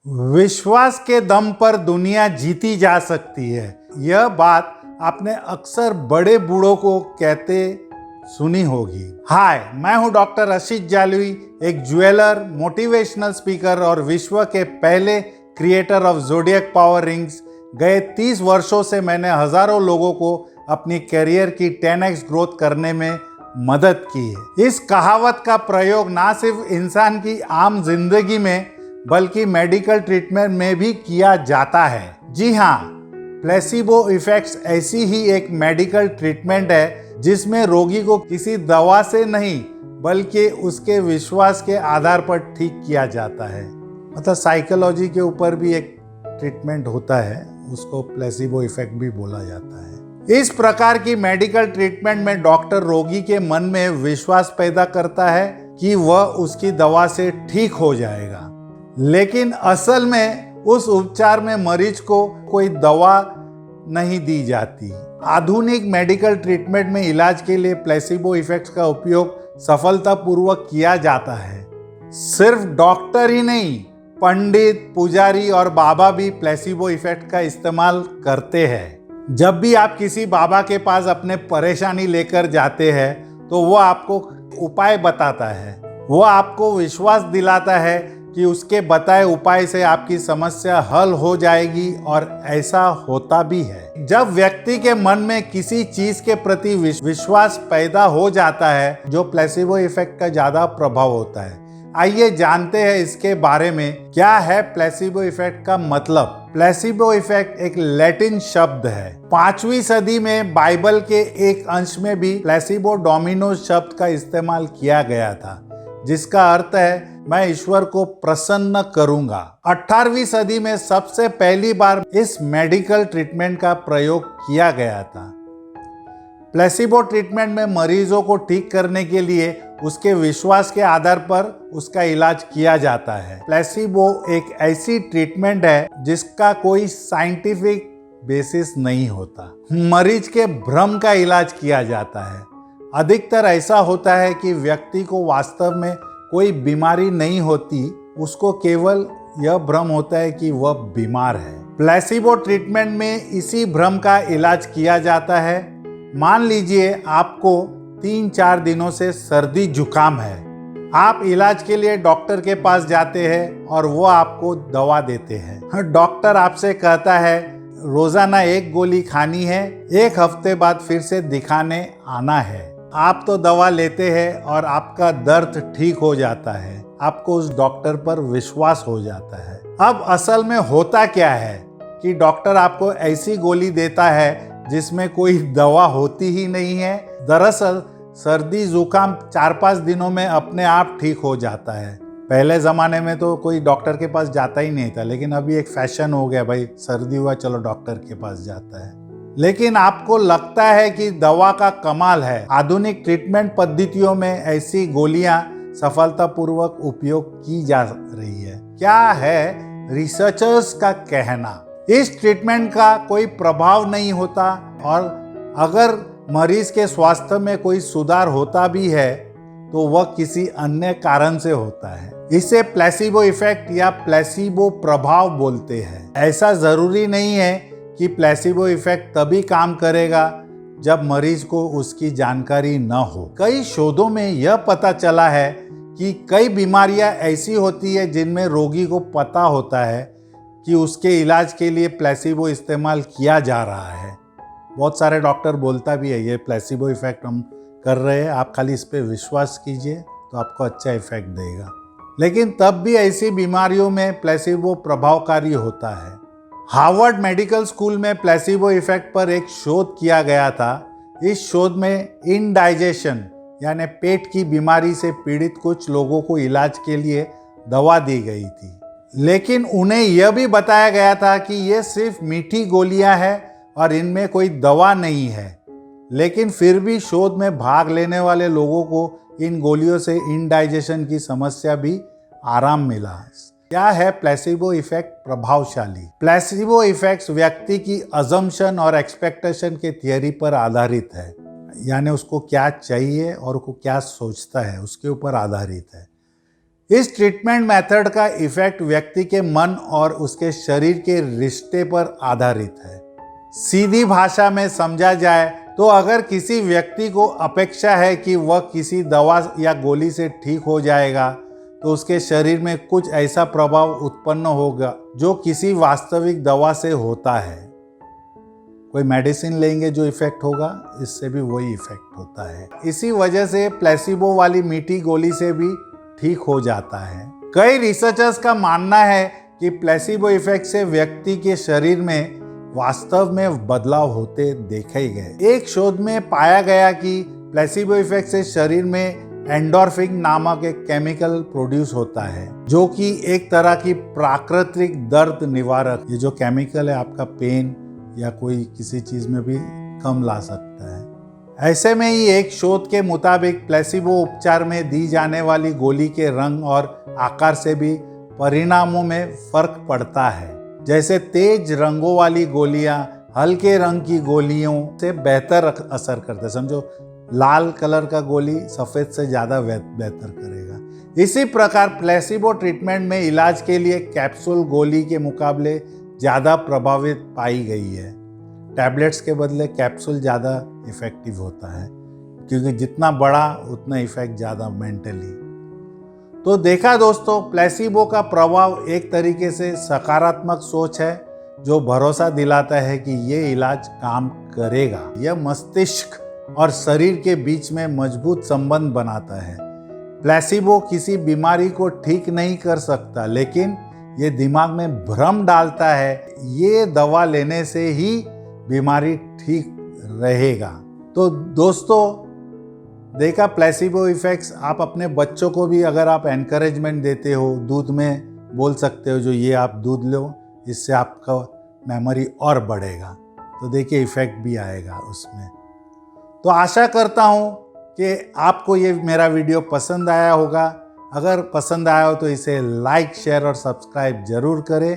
विश्वास के दम पर दुनिया जीती जा सकती है। यह बात आपने अक्सर बड़े बूढ़ों को कहते सुनी होगी। हाय, मैं हूं डॉक्टर आशीष जालवी, एक ज्वेलर, मोटिवेशनल स्पीकर और विश्व के पहले creator of zodiac power rings. गए 30 वर्षों से मैंने हजारों लोगों को अपनी करियर की 10x ग्रोथ करने में मदद की है। इस कहावत का प्रयोग ना सिर्फ इंसान की आम जिंदगी में बल्कि मेडिकल ट्रीटमेंट में भी किया जाता है। जी हाँ, प्लेसिबो इफेक्ट्स ऐसी ही एक मेडिकल ट्रीटमेंट है जिसमें रोगी को किसी दवा से नहीं बल्कि उसके विश्वास के आधार पर ठीक किया जाता है। मतलब साइकोलॉजी के ऊपर भी एक ट्रीटमेंट होता है, उसको प्लेसिबो इफेक्ट भी बोला जाता है। इस प्रकार की मेडिकल ट्रीटमेंट में डॉक्टर रोगी के मन में विश्वास पैदा करता है कि वह उसकी दवा से ठीक हो जाएगा, लेकिन असल में उस उपचार में मरीज को कोई दवा नहीं दी जाती। आधुनिक मेडिकल ट्रीटमेंट में इलाज के लिए प्लेसिबो इफेक्ट्स का उपयोग सफलतापूर्वक किया जाता है। सिर्फ डॉक्टर ही नहीं, पंडित, पुजारी और बाबा भी प्लेसिबो इफेक्ट का इस्तेमाल करते हैं। जब भी आप किसी बाबा के पास अपने परेशानी लेकर जाते हैं तो वो आपको उपाय बताता है। वो आपको विश्वास दिलाता है कि उसके बताए उपाय से आपकी समस्या हल हो जाएगी, और ऐसा होता भी है। जब व्यक्ति के मन में किसी चीज के प्रति विश्वास पैदा हो जाता है, जो प्लेसिबो इफेक्ट का ज्यादा प्रभाव होता है। आइए जानते हैं इसके बारे में। क्या है प्लेसिबो इफेक्ट का मतलब? प्लेसिबो इफेक्ट एक लैटिन शब्द है। 5वीं सदी में बाइबल के एक अंश में भी प्लेसिबो डोमिनोस शब्द का इस्तेमाल किया गया था, जिसका अर्थ है मैं ईश्वर को प्रसन्न करूंगा। 18वीं सदी में सबसे पहली बार इस मेडिकल ट्रीटमेंट का प्रयोग किया गया था। प्लेसिबो ट्रीटमेंट में मरीजों को ठीक करने के लिए उसके विश्वास के आधार पर उसका इलाज किया जाता है। प्लेसिबो एक ऐसी ट्रीटमेंट है जिसका कोई साइंटिफिक बेसिस नहीं होता। मरीज के भ्रम का इलाज किया जाता है। अधिकतर ऐसा होता है कि व्यक्ति को वास्तव में कोई बीमारी नहीं होती, उसको केवल यह भ्रम होता है कि वह बीमार है। प्लेसिबो ट्रीटमेंट में इसी भ्रम का इलाज किया जाता है। मान लीजिए आपको 3-4 दिनों से सर्दी जुकाम है। आप इलाज के लिए डॉक्टर के पास जाते हैं और वो आपको दवा देते हैं। डॉक्टर आपसे कहता है रोजाना 1 गोली खानी है, 1 हफ्ते बाद फिर से दिखाने आना है। आप तो दवा लेते हैं और आपका दर्द ठीक हो जाता है। आपको उस डॉक्टर पर विश्वास हो जाता है। अब असल में होता क्या है कि डॉक्टर आपको ऐसी गोली देता है जिसमें कोई दवा होती ही नहीं है। दरअसल सर्दी जुकाम 4-5 दिनों में अपने आप ठीक हो जाता है। पहले ज़माने में तो कोई डॉक्टर के पास जाता ही नहीं था, लेकिन अभी एक फैशन हो गया, भाई सर्दी हुआ चलो डॉक्टर के पास जाता है। लेकिन आपको लगता है कि दवा का कमाल है। आधुनिक ट्रीटमेंट पद्धतियों में ऐसी गोलियां सफलतापूर्वक उपयोग की जा रही है। क्या है रिसर्चर्स का कहना? इस ट्रीटमेंट का कोई प्रभाव नहीं होता, और अगर मरीज के स्वास्थ्य में कोई सुधार होता भी है तो वह किसी अन्य कारण से होता है। इसे प्लेसिबो इफेक्ट या प्लेसिबो प्रभाव बोलते हैं। ऐसा जरूरी नहीं है कि प्लेसिबो इफेक्ट तभी काम करेगा जब मरीज को उसकी जानकारी न हो। कई शोधों में यह पता चला है कि कई बीमारियां ऐसी होती है जिनमें रोगी को पता होता है कि उसके इलाज के लिए प्लेसिबो इस्तेमाल किया जा रहा है। बहुत सारे डॉक्टर बोलता भी है ये प्लेसिबो इफेक्ट हम कर रहे हैं, आप खाली इस पे विश्वास कीजिए तो आपको अच्छा इफेक्ट देगा। लेकिन तब भी ऐसी बीमारियों में प्लेसिबो प्रभावकारी होता है। हार्वर्ड मेडिकल स्कूल में प्लेसिबो इफेक्ट पर एक शोध किया गया था। इस शोध में इंडाइजेशन यानी पेट की बीमारी से पीड़ित कुछ लोगों को इलाज के लिए दवा दी गई थी, लेकिन उन्हें यह भी बताया गया था कि ये सिर्फ मीठी गोलियां हैं और इनमें कोई दवा नहीं है। लेकिन फिर भी शोध में भाग लेने वाले लोगों को इन गोलियों से इंडाइजेशन की समस्या भी आराम मिला। क्या है प्लेसिबो इफेक्ट प्रभावशाली? प्लेसिबो इफेक्ट्स व्यक्ति की अजम्पशन और एक्सपेक्टेशन के थियरी पर आधारित है, यानी उसको क्या चाहिए और वो क्या सोचता है उसके ऊपर आधारित है। इस ट्रीटमेंट मेथड का इफेक्ट व्यक्ति के मन और उसके शरीर के रिश्ते पर आधारित है। सीधी भाषा में समझा जाए तो अगर किसी व्यक्ति को अपेक्षा है कि वह किसी दवा या गोली से ठीक हो जाएगा तो उसके शरीर में कुछ ऐसा प्रभाव उत्पन्न होगा जो किसी वास्तविक दवा से होता है। कोई मेडिसिन लेंगे जो इफेक्ट होगा, इससे भी वही इफेक्ट होता है। इसी वजह से प्लेसिबो वाली मीठी गोली से भी ठीक हो जाता है। कई रिसर्चर्स का मानना है कि प्लेसिबो इफेक्ट से व्यक्ति के शरीर में वास्तव में बदलाव होते देखे गए। एक शोध में पाया गया कि प्लेसिबो इफेक्ट से शरीर में एंडोर्फिन नामक एक केमिकल प्रोड्यूस होता है जो कि एक तरह की प्राकृतिक दर्द निवारक। ये जो केमिकल है आपका पेन या कोई किसी चीज में भी कम ला सकता है। ऐसे में ही एक शोध के मुताबिक प्लेसिबो उपचार में दी जाने वाली गोली के रंग और आकार से भी परिणामों में फर्क पड़ता है। जैसे तेज रंगों वाली गोलियां हल्के रंग की गोलियों से बेहतर असर करते। समझो लाल कलर का गोली सफेद से ज्यादा बेहतर करेगा। इसी प्रकार प्लेसिबो ट्रीटमेंट में इलाज के लिए कैप्सूल गोली के मुकाबले ज्यादा प्रभावित पाई गई है। टैबलेट्स के बदले कैप्सूल ज्यादा इफेक्टिव होता है क्योंकि जितना बड़ा उतना इफेक्ट ज्यादा मेंटली। तो देखा दोस्तों, प्लेसिबो का प्रभाव एक तरीके से सकारात्मक सोच है जो भरोसा दिलाता है कि ये इलाज काम करेगा। यह मस्तिष्क और शरीर के बीच में मजबूत संबंध बनाता है। प्लेसिबो किसी बीमारी को ठीक नहीं कर सकता, लेकिन ये दिमाग में भ्रम डालता है ये दवा लेने से ही बीमारी ठीक रहेगा। तो दोस्तों देखा प्लेसिबो इफेक्ट्स। आप अपने बच्चों को भी अगर आप एनकरेजमेंट देते हो, दूध में बोल सकते हो जो ये आप दूध लो, इससे आपका मेमोरी और बढ़ेगा, तो देखिए इफेक्ट भी आएगा उसमें। तो आशा करता हूँ कि आपको ये मेरा वीडियो पसंद आया होगा। अगर पसंद आया हो तो इसे लाइक, शेयर और सब्सक्राइब जरूर करें।